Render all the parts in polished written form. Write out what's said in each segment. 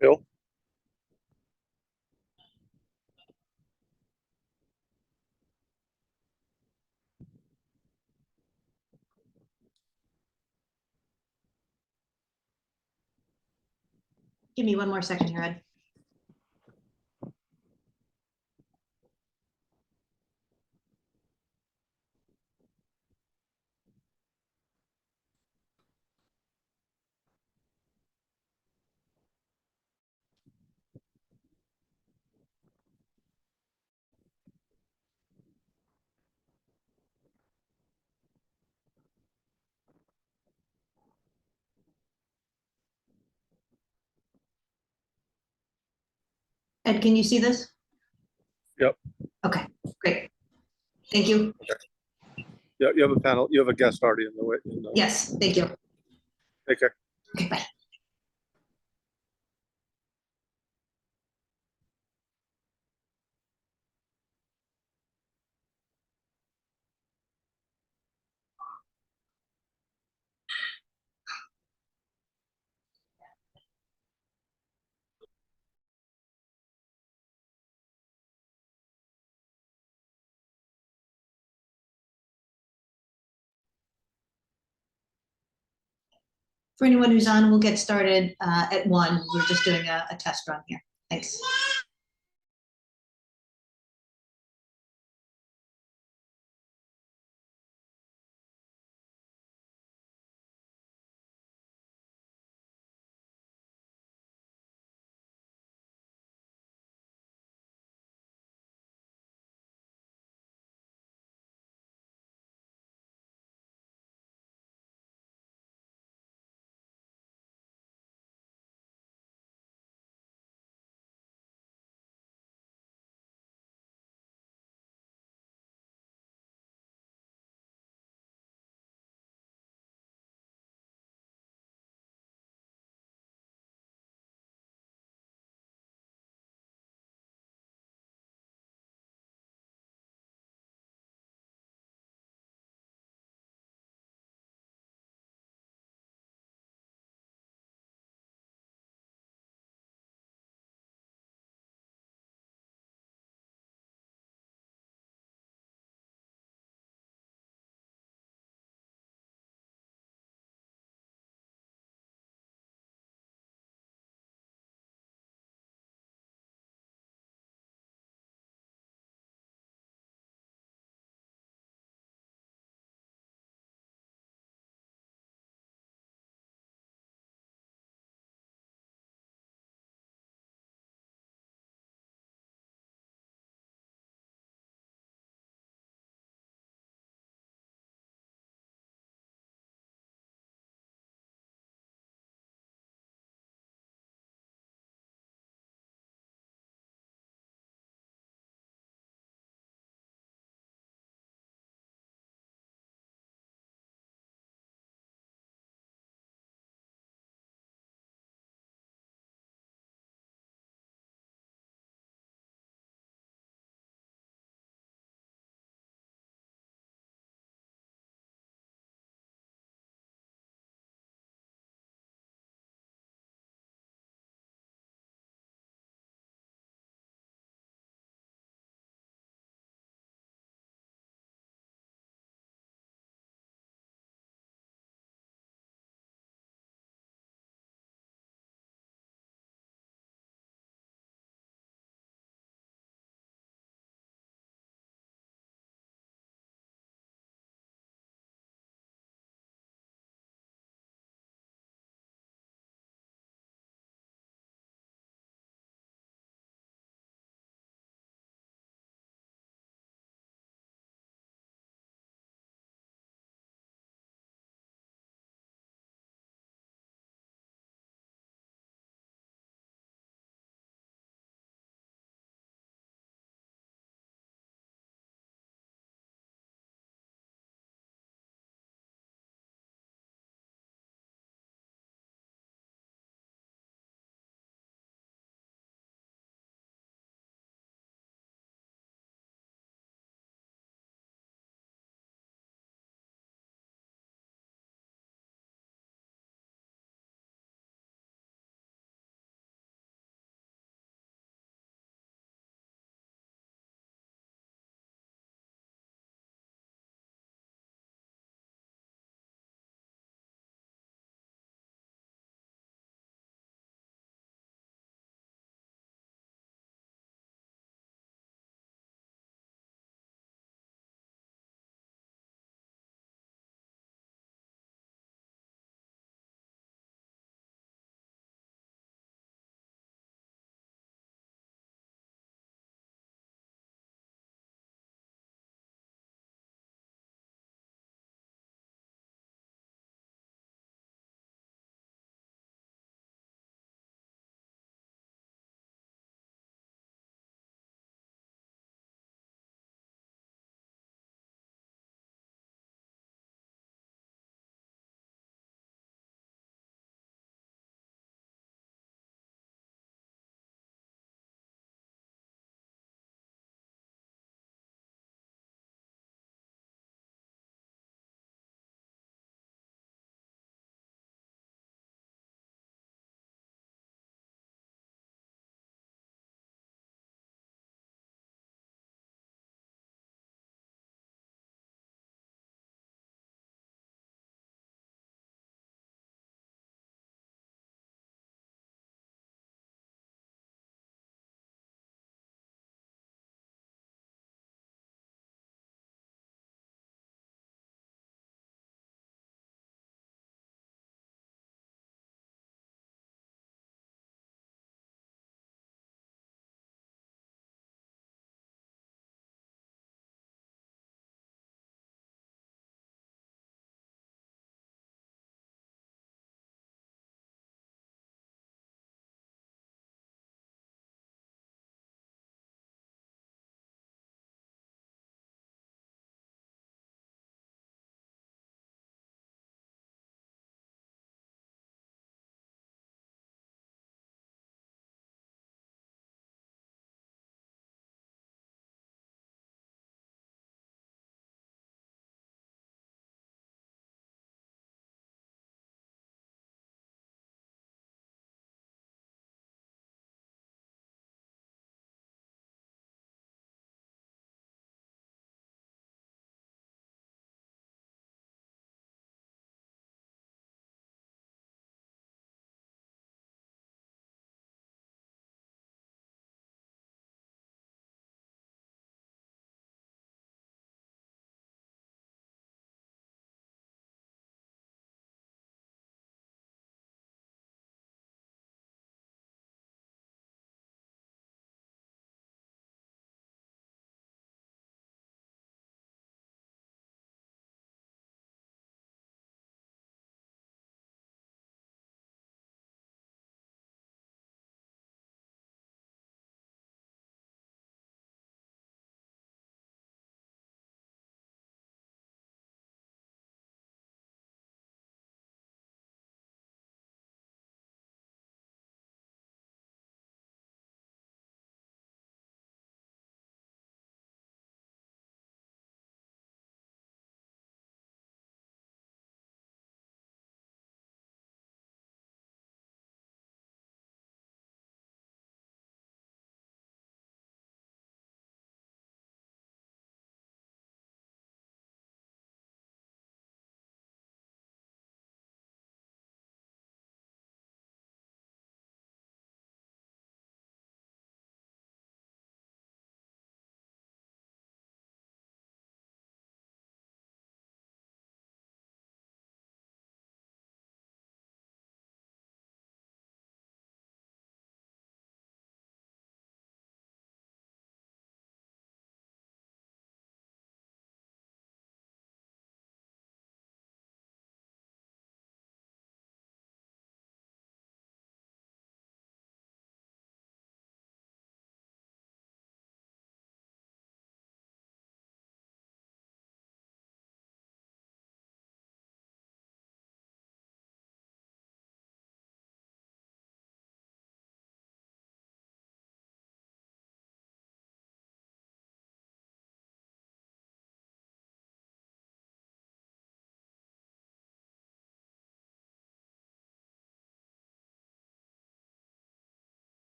Bill? Give me one more second here, Ed. Ed, can you see this? Yep. Okay, great. Thank you. Yeah, you have a panel, you have a guest already in the way. Yes, thank you. Take care. Okay, bye. For anyone who's on, we'll get started at 1. We're just doing a test run here. Thanks.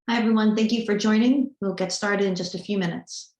Hi, everyone. Thank you for joining. We'll get started in just a few minutes.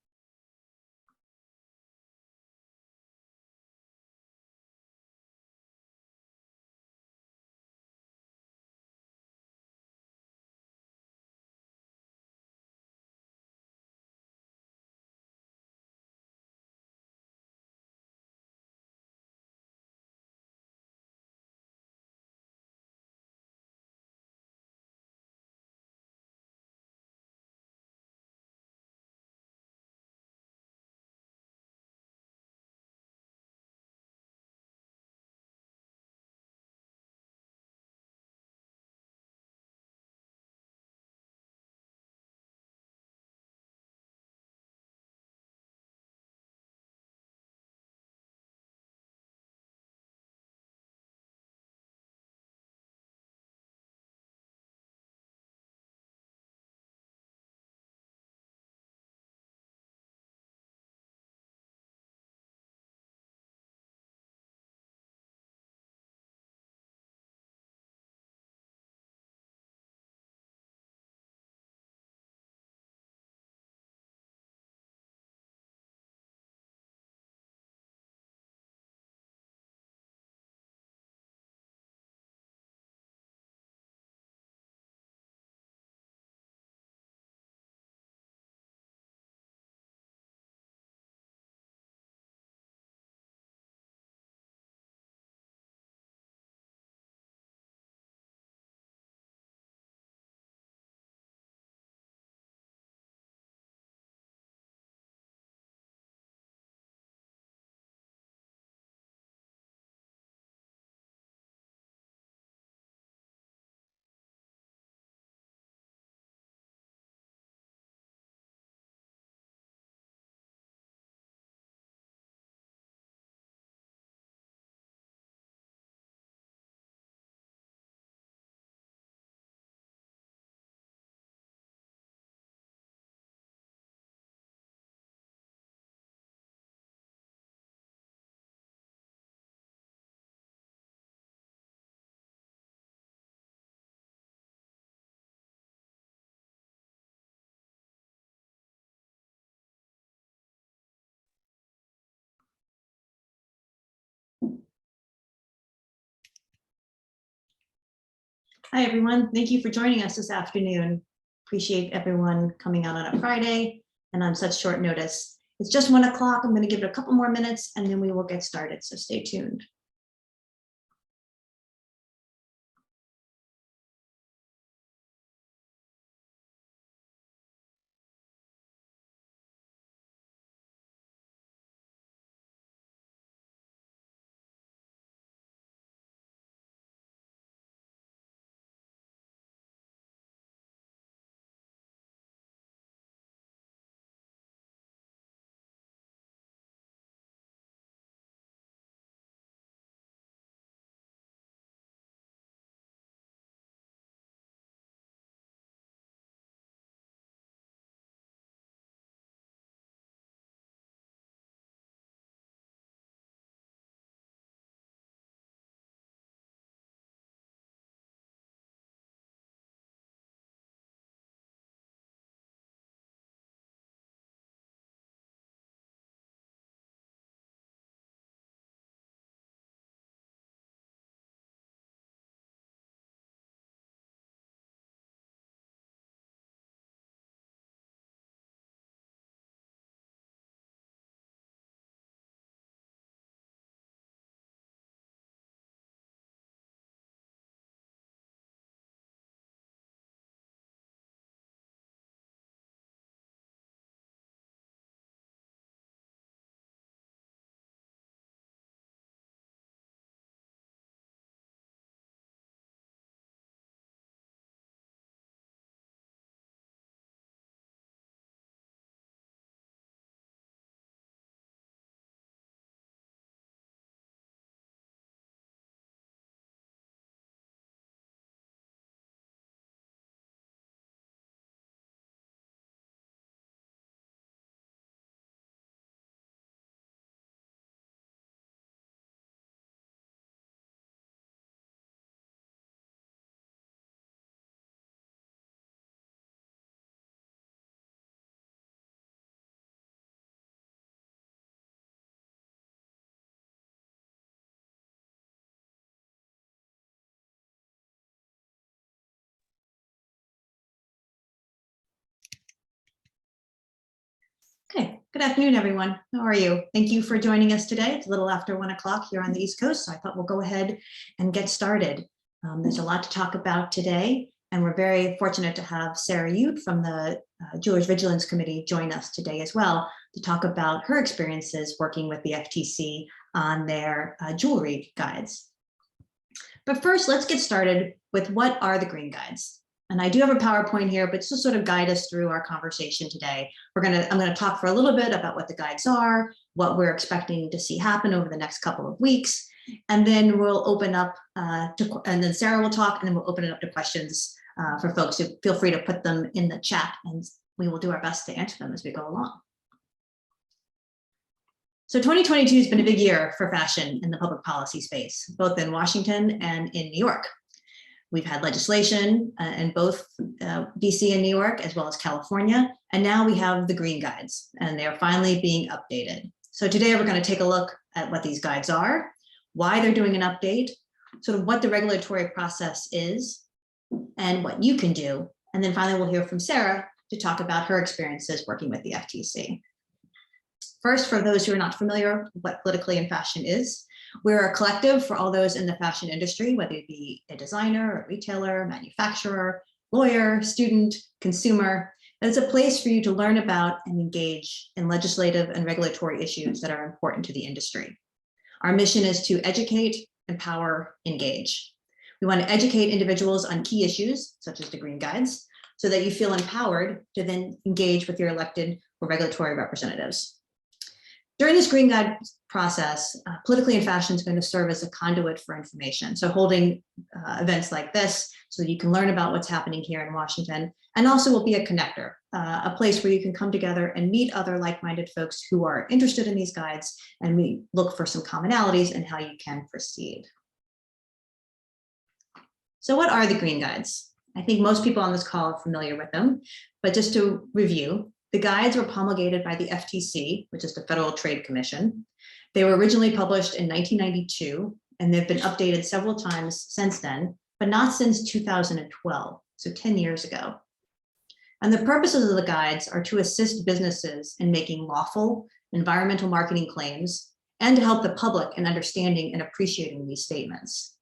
Hi, everyone. Thank you for joining us this afternoon. Appreciate everyone coming out on a Friday and on such short notice. It's just 1 o'clock. I'm going to give it a couple more minutes and then we will get started. So stay tuned. Okay, good afternoon, everyone. How are you? Thank you for joining us today. It's a little after 1 o'clock here on the East Coast, so I thought we'll go ahead and get started. There's a lot to talk about today, and we're very fortunate to have Sara Yood from the Jewelers Vigilance Committee join us today as well to talk about her experiences working with the FTC on their jewelry guides. But first, let's get started with what are the green guides. And I do have a PowerPoint here, but just to sort of guide us through our conversation today, I'm going to talk for a little bit about what the guides are, what we're expecting to see happen over the next couple of weeks, and then we'll open up and then Sara will talk, and then we'll open it up to questions for folks. So feel free to put them in the chat, and we will do our best to answer them as we go along. So 2022 has been a big year for fashion in the public policy space, both in Washington and in New York. We've had legislation in both DC and New York, as well as California. And now we have the green guides, and they're finally being updated. So today we're going to take a look at what these guides are, why they're doing an update, sort of what the regulatory process is, and what you can do. And then finally, we'll hear from Sara to talk about her experiences working with the FTC. First, for those who are not familiar with what Politically in Fashion is, we're a collective for all those in the fashion industry, whether it be a designer, a retailer, manufacturer, lawyer, student, consumer. And it's a place for you to learn about and engage in legislative and regulatory issues that are important to the industry. Our mission is to educate, empower, engage. We want to educate individuals on key issues, such as the green guides, so that you feel empowered to then engage with your elected or regulatory representatives. During this green guide process, Politically in Fashion is going to serve as a conduit for information. So holding events like this so that you can learn about what's happening here in Washington, and also will be a connector, a place where you can come together and meet other like-minded folks who are interested in these guides, and we look for some commonalities in how you can proceed. So what are the green guides? I think most people on this call are familiar with them, but just to review, the guides were promulgated by the FTC, which is the Federal Trade Commission. They were originally published in 1992, and they've been updated several times since then, but not since 2012, so 10 years ago. And the purposes of the guides are to assist businesses in making lawful environmental marketing claims and to help the public in understanding and appreciating these statements.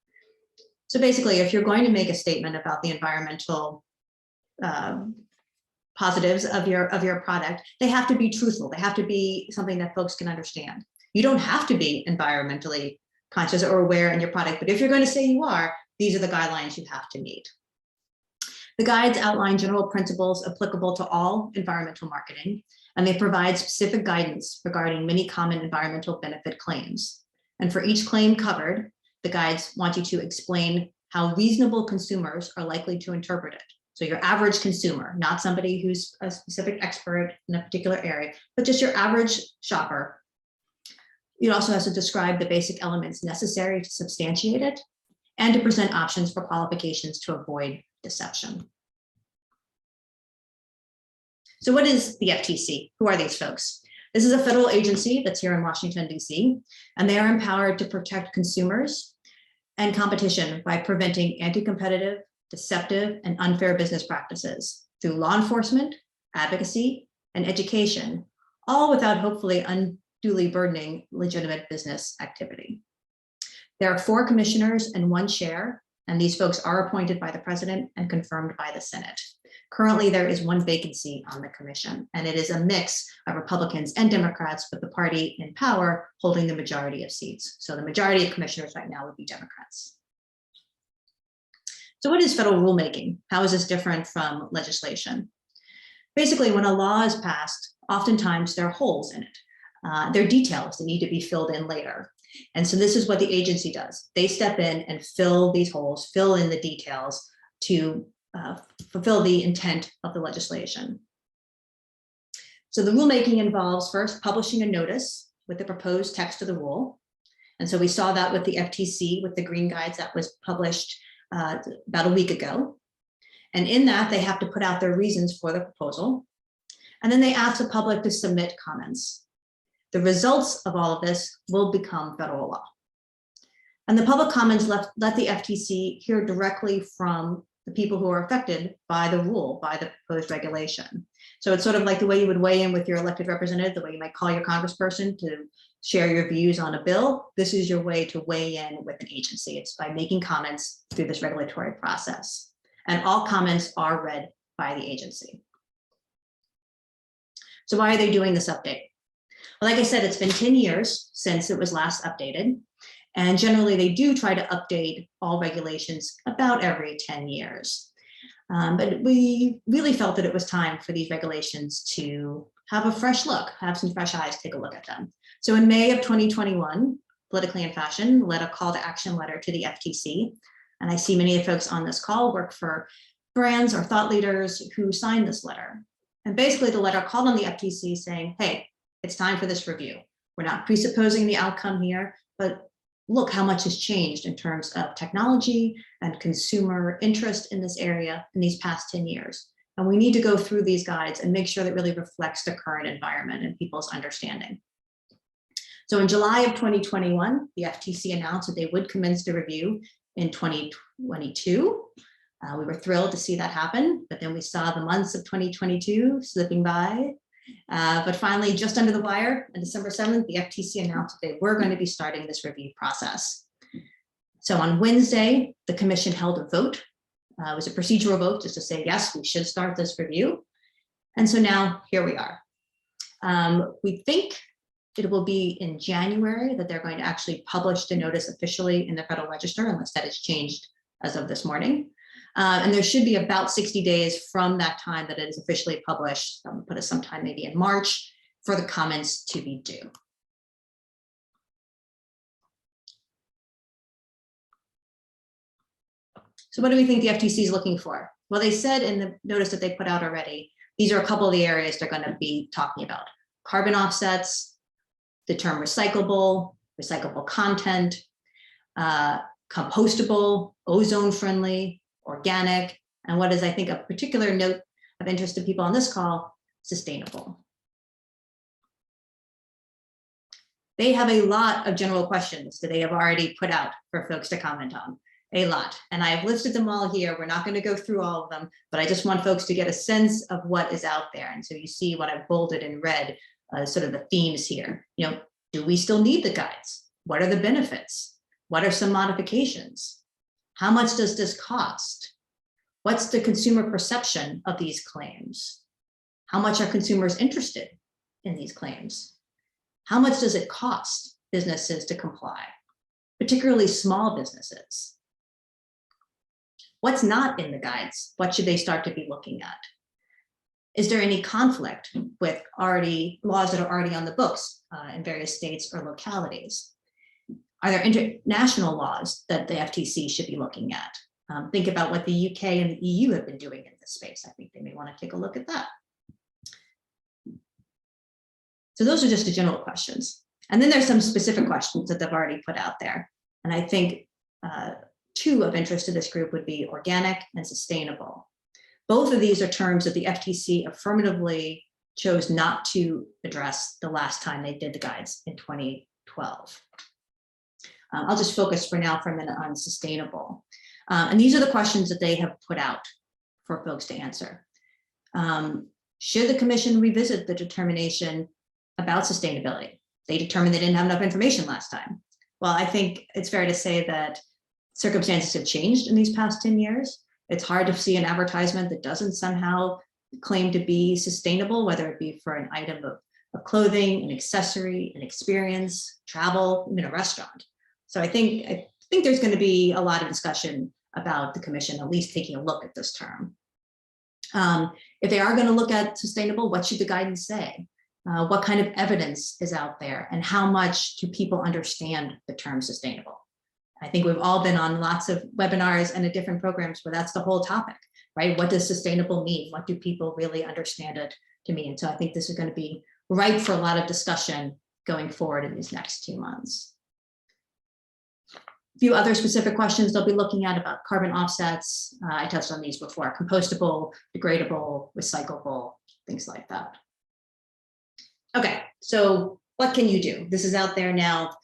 So basically, if you're going to make a statement about the environmental positives of your product, they have to be truthful. They have to be something that folks can understand. You don't have to be environmentally conscious or aware in your product, but if you're going to say you are, these are the guidelines you have to meet. The guides outline general principles applicable to all environmental marketing, and they provide specific guidance regarding many common environmental benefit claims. And for each claim covered, the guides want you to explain how reasonable consumers are likely to interpret it. So your average consumer, not somebody who's a specific expert in a particular area, but just your average shopper. It also has to describe the basic elements necessary to substantiate it and to present options for qualifications to avoid deception. So what is the FTC? Who are these folks? This is a federal agency that's here in Washington, DC, and they are empowered to protect consumers and competition by preventing anti-competitive, deceptive, and unfair business practices through law enforcement, advocacy, and education, all without hopefully unduly burdening legitimate business activity. There are 4 commissioners and 1 chair, and these folks are appointed by the president and confirmed by the Senate. Currently, there is 1 vacancy on the commission, and it is a mix of Republicans and Democrats, with the party in power holding the majority of seats. So the majority of commissioners right now would be Democrats. So what is federal rulemaking? How is this different from legislation? Basically, when a law is passed, oftentimes there are holes in it. There are details that need to be filled in later. And so this is what the agency does. They step in and fill these holes, fill in the details to fulfill the intent of the legislation. So the rulemaking involves first publishing a notice with the proposed text of the rule. And so we saw that with the FTC, with the green guides that was published about a week ago. And in that, they have to put out their reasons for the proposal. And then they ask the public to submit comments. The results of all of this will become federal law. And the public comments let the FTC hear directly from the people who are affected by the rule, by the proposed regulation. So it's sort of like the way you would weigh in with your elected representative, the way you might call your congressperson to share your views on a bill. This is your way to weigh in with an agency. It's by making comments through this regulatory process. And all comments are read by the agency. So why are they doing this update? Well, like I said, it's been 10 years since it was last updated. And generally they do try to update all regulations about every 10 years. But we really felt that it was time for these regulations to have a fresh look, have some fresh eyes, take a look at them. So in May of 2021, Politically in Fashion led a call to action letter to the FTC. And I see many of the folks on this call work for brands or thought leaders who signed this letter. And basically the letter called on the FTC saying, hey, it's time for this review. We're not presupposing the outcome here, but look how much has changed in terms of technology and consumer interest in this area in these past 10 years. And we need to go through these guides and make sure that really reflects the current environment and people's understanding. So in July of 2021, the FTC announced that they would commence the review in 2022. We were thrilled to see that happen, but then we saw the months of 2022 slipping by. But finally, just under the wire, on December 7th, the FTC announced that they were going to be starting this review process. So on Wednesday, the commission held a vote. It was a procedural vote just to say, yes, we should start this review. And so now here we are. We think it will be in January that they're going to actually publish the notice officially in the Federal Register, unless that has changed as of this morning. And there should be about 60 days from that time that it is officially published, put us sometime maybe in March, for the comments to be due. So what do we think the FTC is looking for? Well, they said in the notice that they put out already, these are a couple of the areas they're going to be talking about. Carbon offsets, the term recyclable, recyclable content, compostable, ozone friendly, organic, and what is, I think, a particular note of interest to people on this call, sustainable. They have a lot of general questions that they have already put out for folks to comment on, a lot. And I've listed them all here. We're not going to go through all of them, but I just want folks to get a sense of what is out there. And so you see what I've bolded in red, sort of the themes here. You know, do we still need the guides? What are the benefits? What are some modifications? How much does this cost? What's the consumer perception of these claims? How much are consumers interested in these claims? How much does it cost businesses to comply, particularly small businesses? What's not in the guides? What should they start to be looking at? Is there any conflict with laws that are already on the books in various states or localities? Are there international laws that the FTC should be looking at? Think about what the UK and the EU have been doing in this space. I think they may want to take a look at that. So those are just the general questions. And then there's some specific questions that they've already put out there. And I think two of interest to this group would be organic and sustainable. Both of these are terms that the FTC affirmatively chose not to address the last time they did the guides in 2012. I'll just focus for now for a minute on sustainable. And these are the questions that they have put out for folks to answer. Should the commission revisit the determination about sustainability? They determined they didn't have enough information last time. Well, I think it's fair to say that circumstances have changed in these past 10 years. It's hard to see an advertisement that doesn't somehow claim to be sustainable, whether it be for an item of clothing, an accessory, an experience, travel, even a restaurant. So I think there's going to be a lot of discussion about the commission at least taking a look at this term. If they are going to look at sustainable, what should the guidance say? What kind of evidence is out there, and how much do people understand the term sustainable? I think we've all been on lots of webinars and at different programs where that's the whole topic, right? What does sustainable mean? What do people really understand it to mean? And so I think this is going to be ripe for a lot of discussion going forward in these next 2 months. A few other specific questions they'll be looking at about carbon offsets. I touched on these before: compostable, degradable, recyclable, things like that. Okay, so what can you do? This is out there now.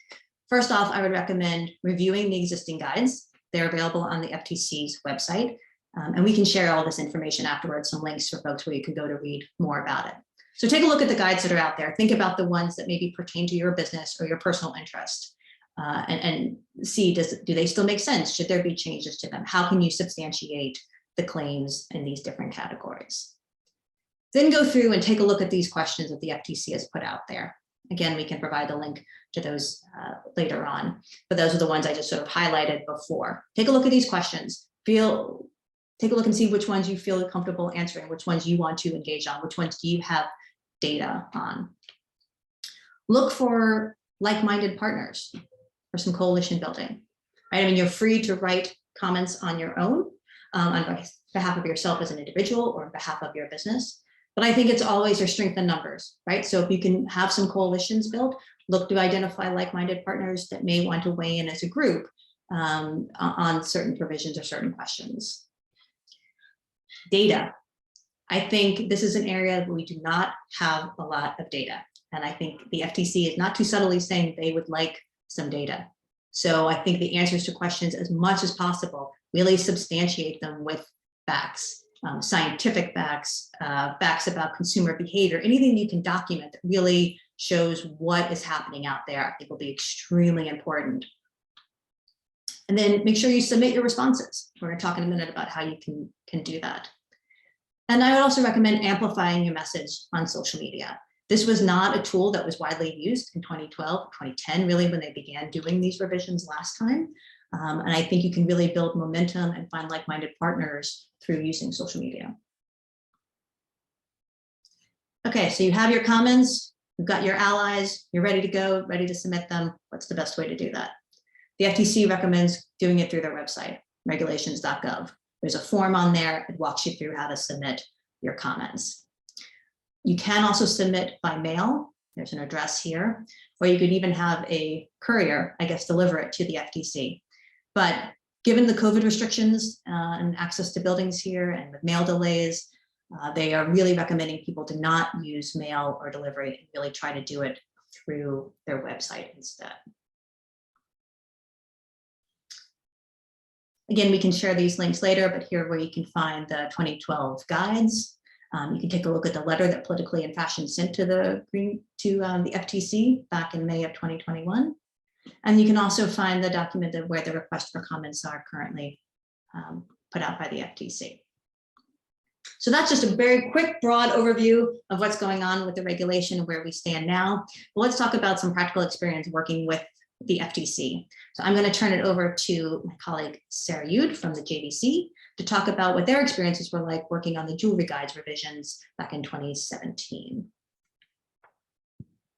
First off, I would recommend reviewing the existing guides. They're available on the FTC's website. And we can share all this information afterwards, some links for folks where you can go to read more about it. So take a look at the guides that are out there. Think about the ones that maybe pertain to your business or your personal interest, and see, do they still make sense? Should there be changes to them? How can you substantiate the claims in these different categories? Then go through and take a look at these questions that the FTC has put out there. Again, we can provide a link to those later on, but those are the ones I just sort of highlighted before. Take a look at these questions. Take a look and see which ones you feel comfortable answering, which ones you want to engage on, which ones do you have data on. Look for like-minded partners for some coalition building, right? I mean, you're free to write comments on your own, on behalf of yourself as an individual or on behalf of your business. But I think it's always your strength in numbers, right? So if you can have some coalitions built, look to identify like-minded partners that may want to weigh in as a group on certain provisions or certain questions. Data. I think this is an area where we do not have a lot of data. And I think the FTC is not too subtly saying they would like some data. So I think the answers to questions, as much as possible, really substantiate them with facts, scientific facts, facts about consumer behavior, anything you can document that really shows what is happening out there, I think will be extremely important. And then make sure you submit your responses. We're going to talk in a minute about how you can do that. And I would also recommend amplifying your message on social media. This was not a tool that was widely used in 2012, 2010, really, when they began doing these revisions last time. And I think you can really build momentum and find like-minded partners through using social media. Okay, so you have your comments, you've got your allies, you're ready to go, ready to submit them. What's the best way to do that? The FTC recommends doing it through their website, regulations.gov. There's a form on there. It walks you through how to submit your comments. You can also submit by mail. There's an address here, or you could even have a courier, I guess, deliver it to the FTC. But given the COVID restrictions and access to buildings here and with mail delays, they are really recommending people to not use mail or delivery and really try to do it through their website instead. Again, we can share these links later, but here where you can find the 2012 guides. You can take a look at the letter that Politically in Fashion sent to the FTC back in May of 2021. And you can also find the document where the request for comments are currently put out by the FTC. So that's just a very quick, broad overview of what's going on with the regulation and where we stand now. But let's talk about some practical experience working with the FTC. So I'm going to turn it over to my colleague, Sara Yood from the JVC, to talk about what their experiences were like working on the jewelry guides revisions back in 2017.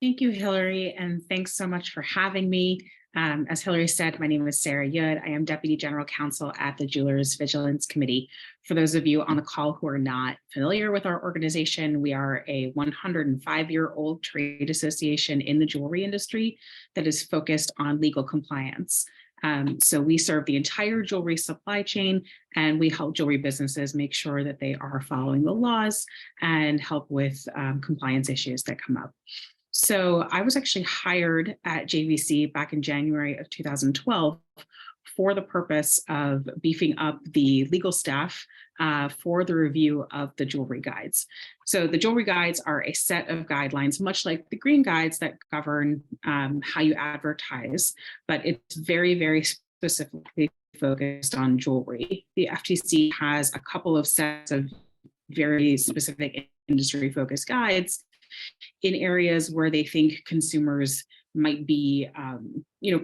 Thank you, Hillary, and thanks so much for having me. As Hillary said, my name is Sara Yood. I am Deputy General Counsel at the Jewelers Vigilance Committee. For those of you on the call who are not familiar with our organization, we are a 105-year-old trade association in the jewelry industry that is focused on legal compliance. So we serve the entire jewelry supply chain, and we help jewelry businesses make sure that they are following the laws and help with compliance issues that come up. So I was actually hired at JVC back in January of 2012 for the purpose of beefing up the legal staff for the review of the jewelry guides. So the jewelry guides are a set of guidelines, much like the green guides that govern how you advertise, but it's very, very specifically focused on jewelry. The FTC has a couple of sets of very specific industry-focused guides in areas where they think consumers might be,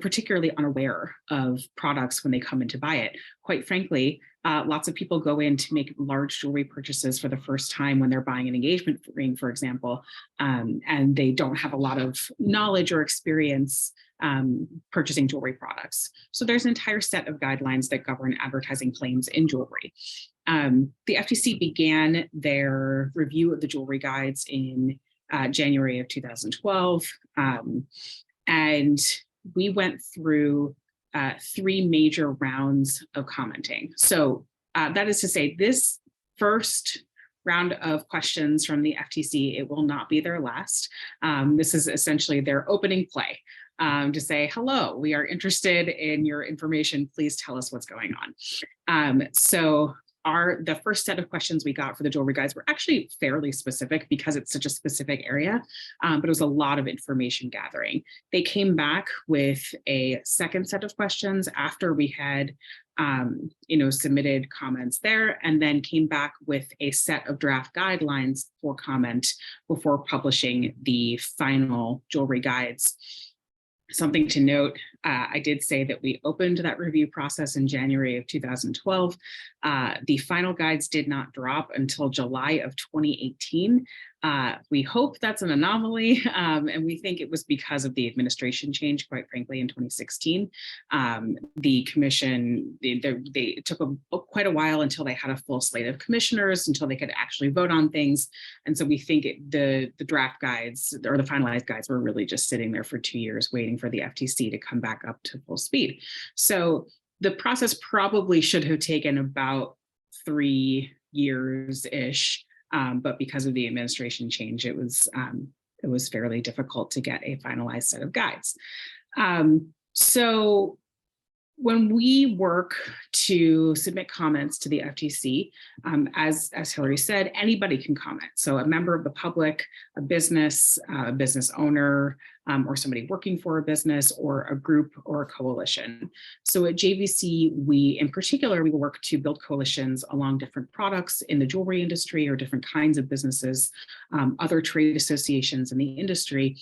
particularly unaware of products when they come in to buy it. Quite frankly, lots of people go in to make large jewelry purchases for the first time when they're buying an engagement ring, for example, and they don't have a lot of knowledge or experience purchasing jewelry products. So there's an entire set of guidelines that govern advertising claims in jewelry. The FTC began their review of the jewelry guides in January of 2012. And we went through 3 major rounds of commenting. So that is to say, this first round of questions from the FTC, it will not be their last. This is essentially their opening play to say, hello, we are interested in your information. Please tell us what's going on. So The first set of questions we got for the jewelry guides were actually fairly specific because it's such a specific area, but it was a lot of information gathering. They came back with a second set of questions after we had submitted comments there, and then came back with a set of draft guidelines for comment before publishing the final jewelry guides. Something to note, I did say that we opened that review process in January of 2012. The final guides did not drop until July of 2018. We hope that's an anomaly, and we think it was because of the administration change, quite frankly, in 2016. The commission, it took quite a while until they had a full slate of commissioners, until they could actually vote on things. And so we think the draft guides or the finalized guides were really just sitting there for 2 years waiting for the FTC to come back up to full speed. So the process probably should have taken about 3 years-ish. But because of the administration change, it was fairly difficult to get a finalized set of guides. So when we work to submit comments to the FTC, as Hillary said, anybody can comment. So a member of the public, a business owner, or somebody working for a business, or a group or a coalition. So at JVC, in particular, we work to build coalitions along different products in the jewelry industry or different kinds of businesses, other trade associations in the industry,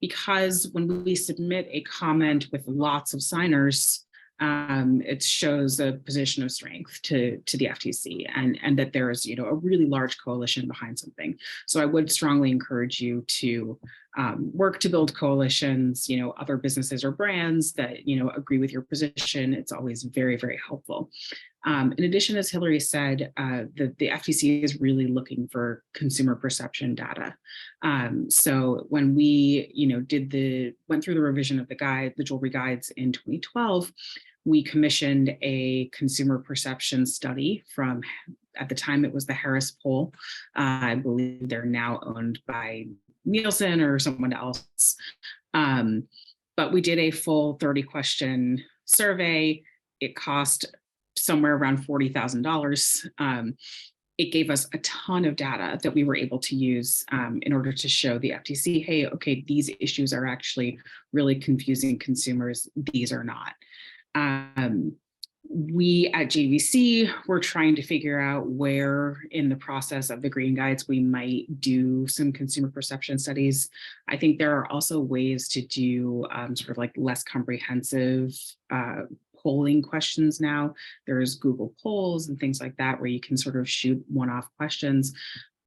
because when we submit a comment with lots of signers, it shows a position of strength to the FTC, and that there is, a really large coalition behind something. So I would strongly encourage you to work to build coalitions, other businesses or brands that, agree with your position. It's always very, very helpful. In addition, as Hillary said, the FTC is really looking for consumer perception data. So when we, went through the revision of the jewelry guides in 2012, we commissioned a consumer perception study from, at the time it was the Harris poll. I believe they're now owned by Nielsen or someone else. But we did a full 30-question survey. It cost somewhere around $40,000. It gave us a ton of data that we were able to use in order to show the FTC, hey, okay, these issues are actually really confusing consumers. These are not. We at JVC were trying to figure out where in the process of the green guides we might do some consumer perception studies. I think there are also ways to do sort of like less comprehensive polling questions now. There's Google polls and things like that where you can sort of shoot one-off questions.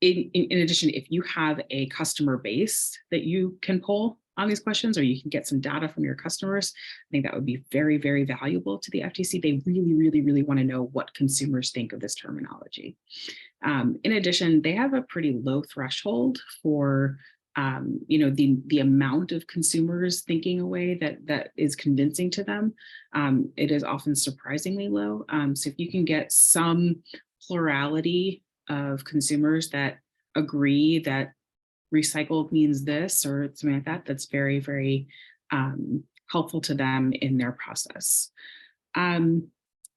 In addition, if you have a customer base that you can poll on these questions, or you can get some data from your customers, I think that would be very, very valuable to the FTC. They really, really, really want to know what consumers think of this terminology. In addition, they have a pretty low threshold for the amount of consumers thinking a way that is convincing to them. It is often surprisingly low. So if you can get some plurality of consumers that agree that recycled means this or something like that, that's very, very helpful to them in their process.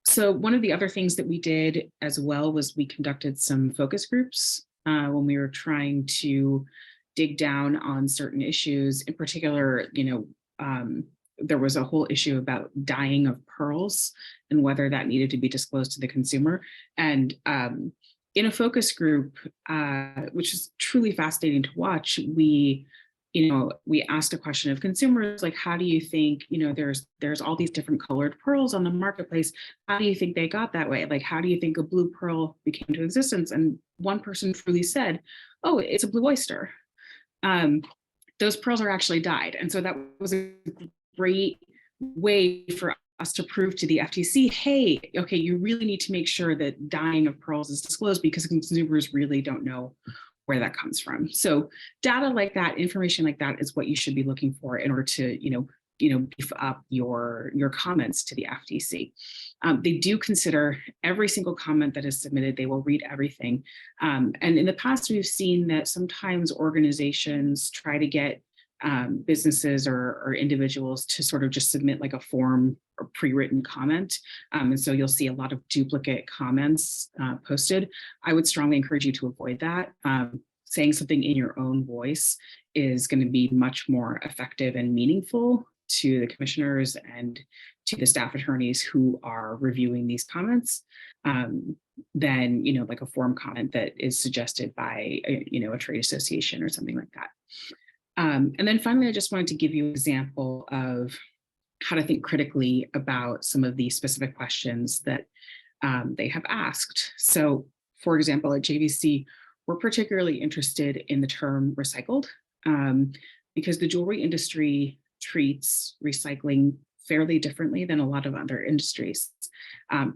So one of the other things that we did as well was we conducted some focus groups when we were trying to dig down on certain issues. In particular, there was a whole issue about dyeing of pearls and whether that needed to be disclosed to the consumer. And in a focus group, which is truly fascinating to watch, we asked a question of consumers, like, how do you think, there's all these different colored pearls on the marketplace. How do you think they got that way? Like, how do you think a blue pearl became to existence? And one person truly said, oh, it's a blue oyster. Those pearls are actually dyed. And so that was a great way for us to prove to the FTC, hey, okay, you really need to make sure that dyeing of pearls is disclosed because consumers really don't know where that comes from. So data like that, information like that is what you should be looking for in order to, beef up your comments to the FTC. They do consider every single comment that is submitted. They will read everything. And in the past, we've seen that sometimes organizations try to get businesses or individuals to sort of just submit like a form or pre-written comment. And so you'll see a lot of duplicate comments posted. I would strongly encourage you to avoid that. Saying something in your own voice is going to be much more effective and meaningful to the commissioners and to the staff attorneys who are reviewing these comments than, like a form comment that is suggested by, a trade association or something like that. And then finally, I just wanted to give you an example of how to think critically about some of the specific questions that they have asked. So, for example, at JVC, we're particularly interested in the term recycled because the jewelry industry treats recycling fairly differently than a lot of other industries.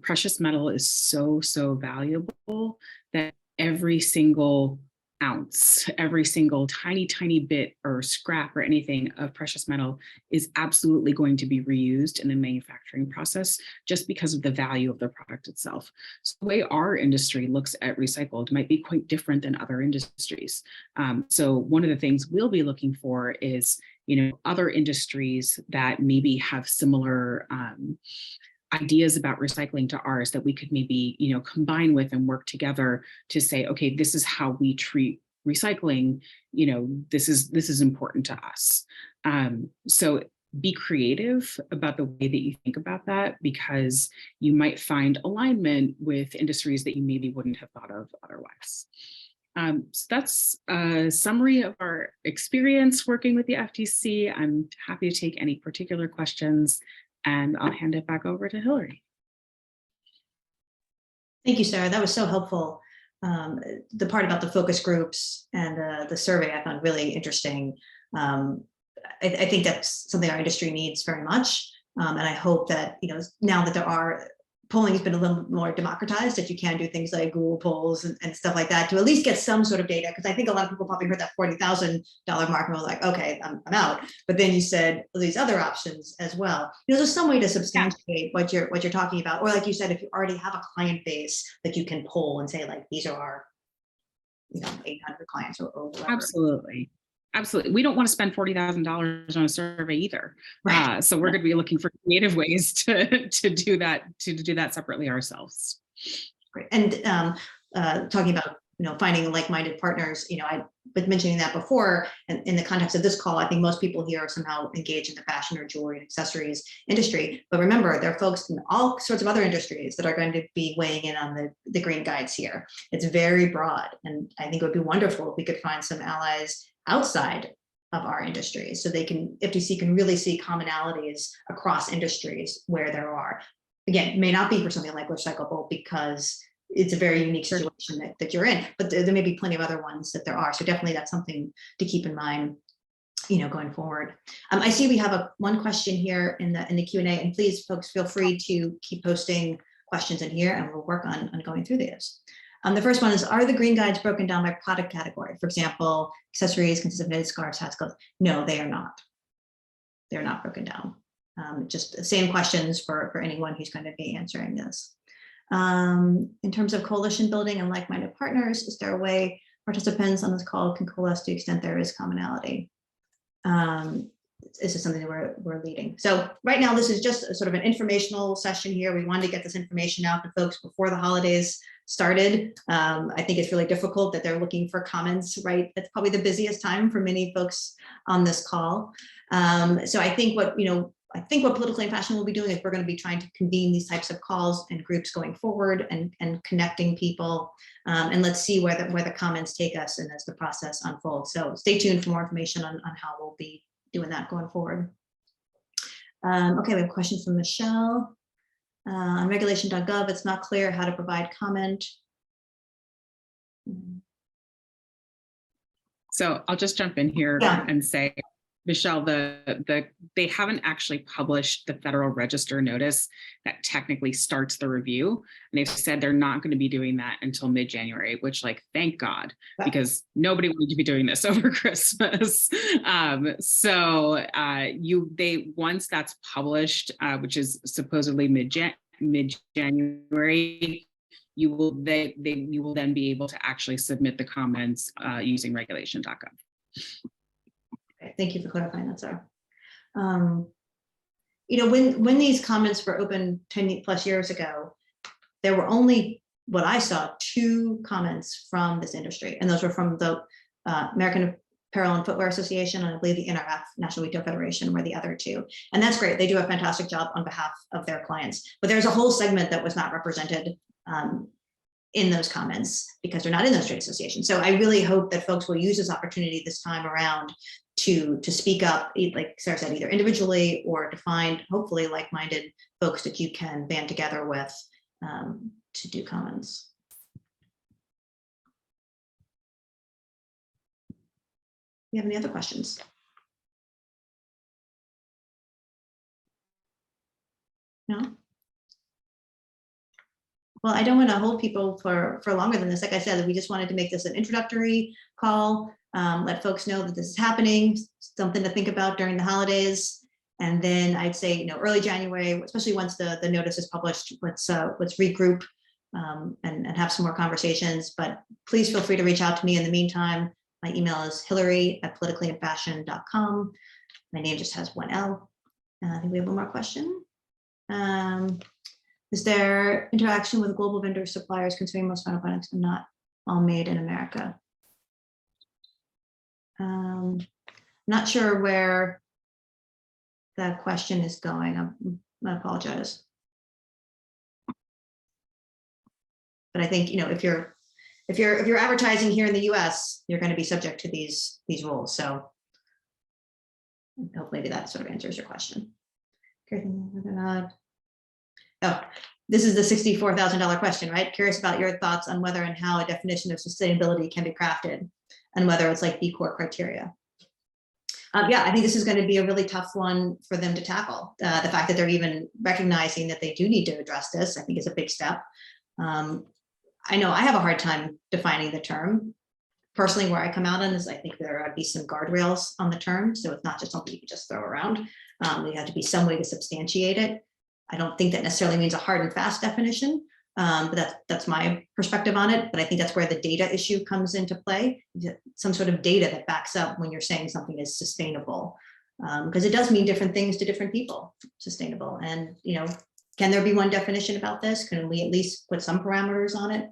Precious metal is so valuable that every single ounce, every single tiny bit or scrap or anything of precious metal is absolutely going to be reused in the manufacturing process just because of the value of the product itself. So the way our industry looks at recycled might be quite different than other industries. So one of the things we'll be looking for is, other industries that maybe have similar ideas about recycling to ours that we could maybe, combine with and work together to say, okay, this is how we treat recycling. This is important to us. So be creative about the way that you think about that, because you might find alignment with industries that you maybe wouldn't have thought of otherwise. So that's a summary of our experience working with the FTC. I'm happy to take any particular questions, and I'll hand it back over to Hillary. Thank you, Sarah. That was so helpful. The part about the focus groups and the survey I found really interesting. I think that's something our industry needs very much. And I hope that, now that polling has been a little more democratized, that you can do things like Google polls and stuff like that to at least get some sort of data. Because I think a lot of people probably heard that $40,000 mark and were like, okay, I'm out. But then you said these other options as well. There's some way to substantiate what you're talking about. Or like you said, if you already have a client base that you can poll and say, like, these are our 800 clients or whatever. Absolutely. We don't want to spend $40,000 on a survey either. Right. So we're going to be looking for creative ways to do that separately ourselves. Great. And talking about finding like-minded partners, I was mentioning that before, and in the context of this call, I think most people here are somehow engaged in the fashion or jewelry and accessories industry. But remember, there are folks in all sorts of other industries that are going to be weighing in on the green guides here. It's very broad, and I think it would be wonderful if we could find some allies outside of our industry, so FTC can really see commonalities across industries where there are. Again, may not be for something like recyclable because it's a very unique situation that you're in, but there may be plenty of other ones that there are. So definitely that's something to keep in mind, going forward. I see we have one question here in the Q&A, and please, folks, feel free to keep posting questions in here, and we'll work on going through these. The first one is, are the green guides broken down by product category? For example, accessories consist of knitted scarves, hats, clothes. No, they are not. They're not broken down. Just the same questions for anyone who's going to be answering this. In terms of coalition building and like-minded partners, is there a way participants on this call can coalesce to the extent there is commonality? This is something that we're leading. So right now, this is just a sort of an informational session here. We wanted to get this information out to folks before the holidays started. I think it's really difficult that they're looking for comments, right? That's probably the busiest time for many folks on this call. So I think what Politically and Fashion will be doing is we're going to be trying to convene these types of calls and groups going forward and connecting people. And let's see where the comments take us and as the process unfolds. So stay tuned for more information on how we'll be doing that going forward. Okay, we have a question from Michelle. On regulation.gov, it's not clear how to provide comment. So I'll just jump in here and say, Michelle, they haven't actually published the Federal Register notice that technically starts the review. And they've said they're not going to be doing that until mid-January, which, like, thank God, because nobody wanted to be doing this over Christmas. Once that's published, which is supposedly mid-January, you will then be able to actually submit the comments using regulation.gov. Okay, thank you for clarifying that, Sarah. You know, when these comments were open 10 plus years ago, there were only, what I saw, 2 comments from this industry, and those were from the American Apparel and Footwear Association, and I believe the NRF, National Retail Federation, were the other 2. And that's great. They do a fantastic job on behalf of their clients. But there's a whole segment that was not represented in those comments because they're not in those trade associations. So I really hope that folks will use this opportunity this time around to speak up, like Sarah said, either individually or to find hopefully like-minded folks that you can band together with to do comments. You have any other questions? No? Well, I don't want to hold people for longer than this. Like I said, we just wanted to make this an introductory call, let folks know that this is happening, something to think about during the holidays. And then I'd say, you know, early January, especially once the notice is published, let's regroup and have some more conversations. But please feel free to reach out to me in the meantime. My email is hillary@politicallyinfashion.com. My name just has 1 L. I think we have one more question. Is there interaction with global vendor suppliers considering most final products are not all made in America? Not sure where that question is going. I apologize. But I think, you know, if you're advertising here in the US, you're going to be subject to these rules. So hopefully that sort of answers your question. Oh, this is the $64,000 question, right? Curious about your thoughts on whether and how a definition of sustainability can be crafted and whether it's like B Corp criteria. Yeah, I think this is going to be a really tough one for them to tackle. The fact that they're even recognizing that they do need to address this, I think is a big step. I know I have a hard time defining the term. Personally, where I come out on is I think there ought to be some guardrails on the term. So it's not just something you can just throw around. There have to be some way to substantiate it. I don't think that necessarily means a hard and fast definition, but that's my perspective on it. But I think that's where the data issue comes into play. Some sort of data that backs up when you're saying something is sustainable, because it does mean different things to different people, sustainable. And, you know, can there be one definition about this? Can we at least put some parameters on it?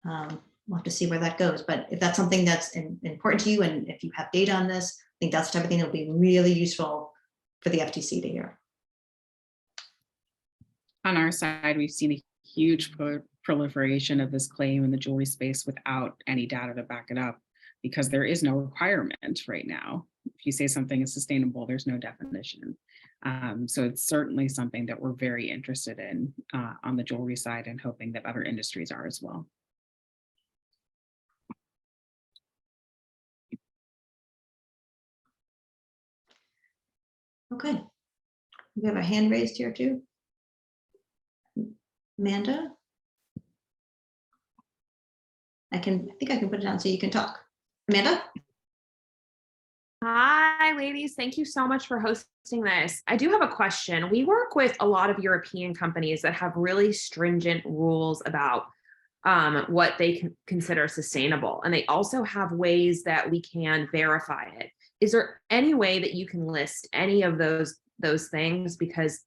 We'll have to see where that goes. But if that's something that's important to you, and if you have data on this, I think that's the type of thing that will be really useful for the FTC to hear. On our side, we've seen a huge proliferation of this claim in the jewelry space without any data to back it up, because there is no requirement right now. If you say something is sustainable, there's no definition. So it's certainly something that we're very interested in on the jewelry side, and hoping that other industries are as well. Okay, we have a hand raised here too. Amanda? I think I can put it down so you can talk. Amanda? Hi, ladies. Thank you so much for hosting this. I do have a question. We work with a lot of European companies that have really stringent rules about what they consider sustainable. And they also have ways that we can verify it. Is there any way that you can list any of those things? Because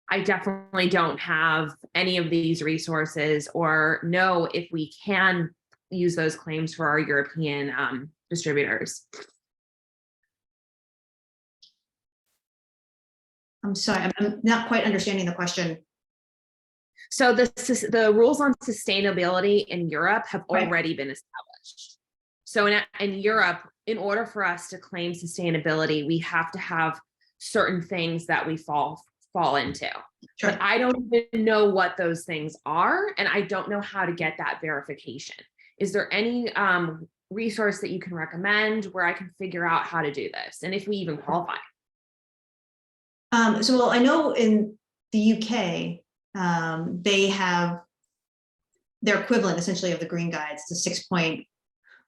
I definitely don't have any of these resources or know if we can use those claims for our European distributors. I'm sorry, I'm not quite understanding the question. So the rules on sustainability in Europe have already been established. So in Europe, in order for us to claim sustainability, we have to have certain things that we fall into. Sure. But I don't even know what those things are, and I don't know how to get that verification. Is there any resource that you can recommend where I can figure out how to do this, and if we even qualify? Well, I know in the UK, they have their equivalent essentially of the green guides, the 6-point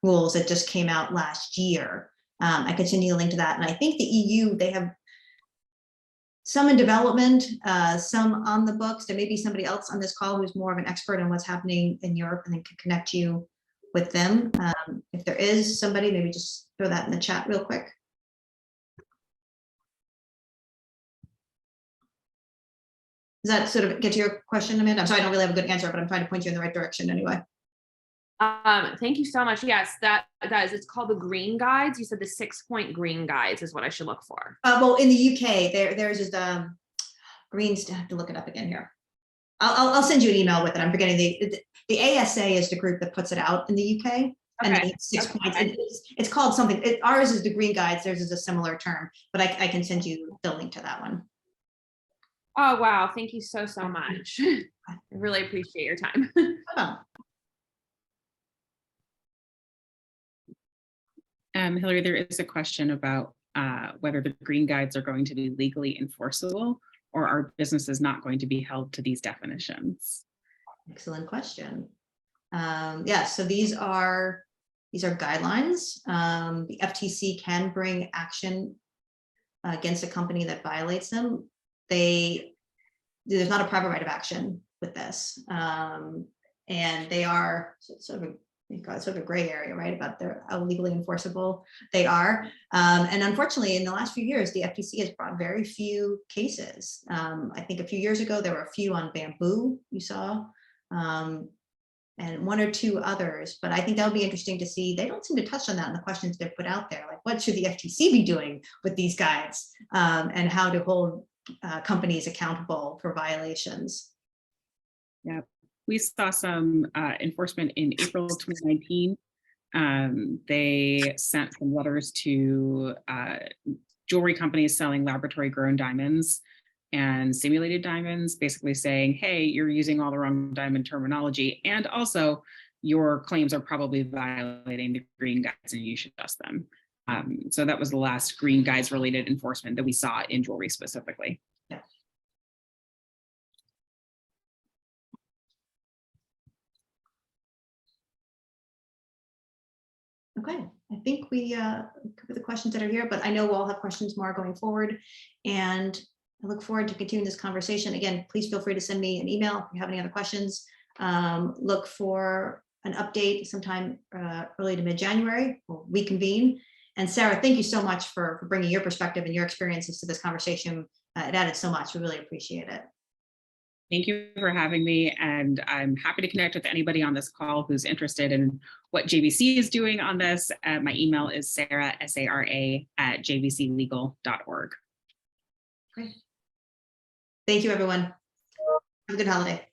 rules that just came out last year. I can send you a link to that. And I think the EU, they have some in development, some on the books. There may be somebody else on this call who's more of an expert on what's happening in Europe and then can connect you with them. If there is somebody, maybe just throw that in the chat real quick. Does that sort of get to your question, Amanda? I'm sorry, I don't really have a good answer, but I'm trying to point you in the right direction anyway. Thank you so much. Yes, that does. It's called the green guides. You said the 6-point green guides is what I should look for. Well, in the UK, there's just greens. I have to look it up again here. I'll send you an email with it. I'm forgetting the ASA is the group that puts it out in the UK. And then it's 6 points. It's called something. Ours is the green guides. Theirs is a similar term, but I can send you the link to that one. Oh, wow. Thank you so much. I really appreciate your time. Hillary, there is a question about whether the green guides are going to be legally enforceable, or are businesses not going to be held to these definitions? Excellent question. Yeah, so these are guidelines. The FTC can bring action against a company that violates them. There's not a private right of action with this, and they are sort of a gray area, right, about how legally enforceable they are. And unfortunately, in the last few years, the FTC has brought very few cases. I think a few years ago, there were a few on bamboo, you saw, and 1 or 2 others. But I think that'll be interesting to see. They don't seem to touch on that in the questions they've put out there. Like, what should the FTC be doing with these guides, and how to hold companies accountable for violations? Yeah. We saw some enforcement in April 2019. They sent some letters to jewelry companies selling laboratory grown diamonds and simulated diamonds, basically saying, hey, you're using all the wrong diamond terminology. And also your claims are probably violating the green guides and you should adjust them. So that was the last green guides related enforcement that we saw in jewelry specifically. Yeah. Okay, I think we covered the questions that are here, but I know we'll all have questions more going forward. And I look forward to continuing this conversation. Again, please feel free to send me an email if you have any other questions. Look for an update sometime early to mid-January. We'll reconvene. And Sarah, thank you so much for bringing your perspective and your experiences to this conversation. It added so much. We really appreciate it. Thank you for having me, and I'm happy to connect with anybody on this call who's interested in what JVC is doing on this. My email is Sara, S-A-R-A, @jvclegal.org. Great. Thank you, everyone. Have a good holiday.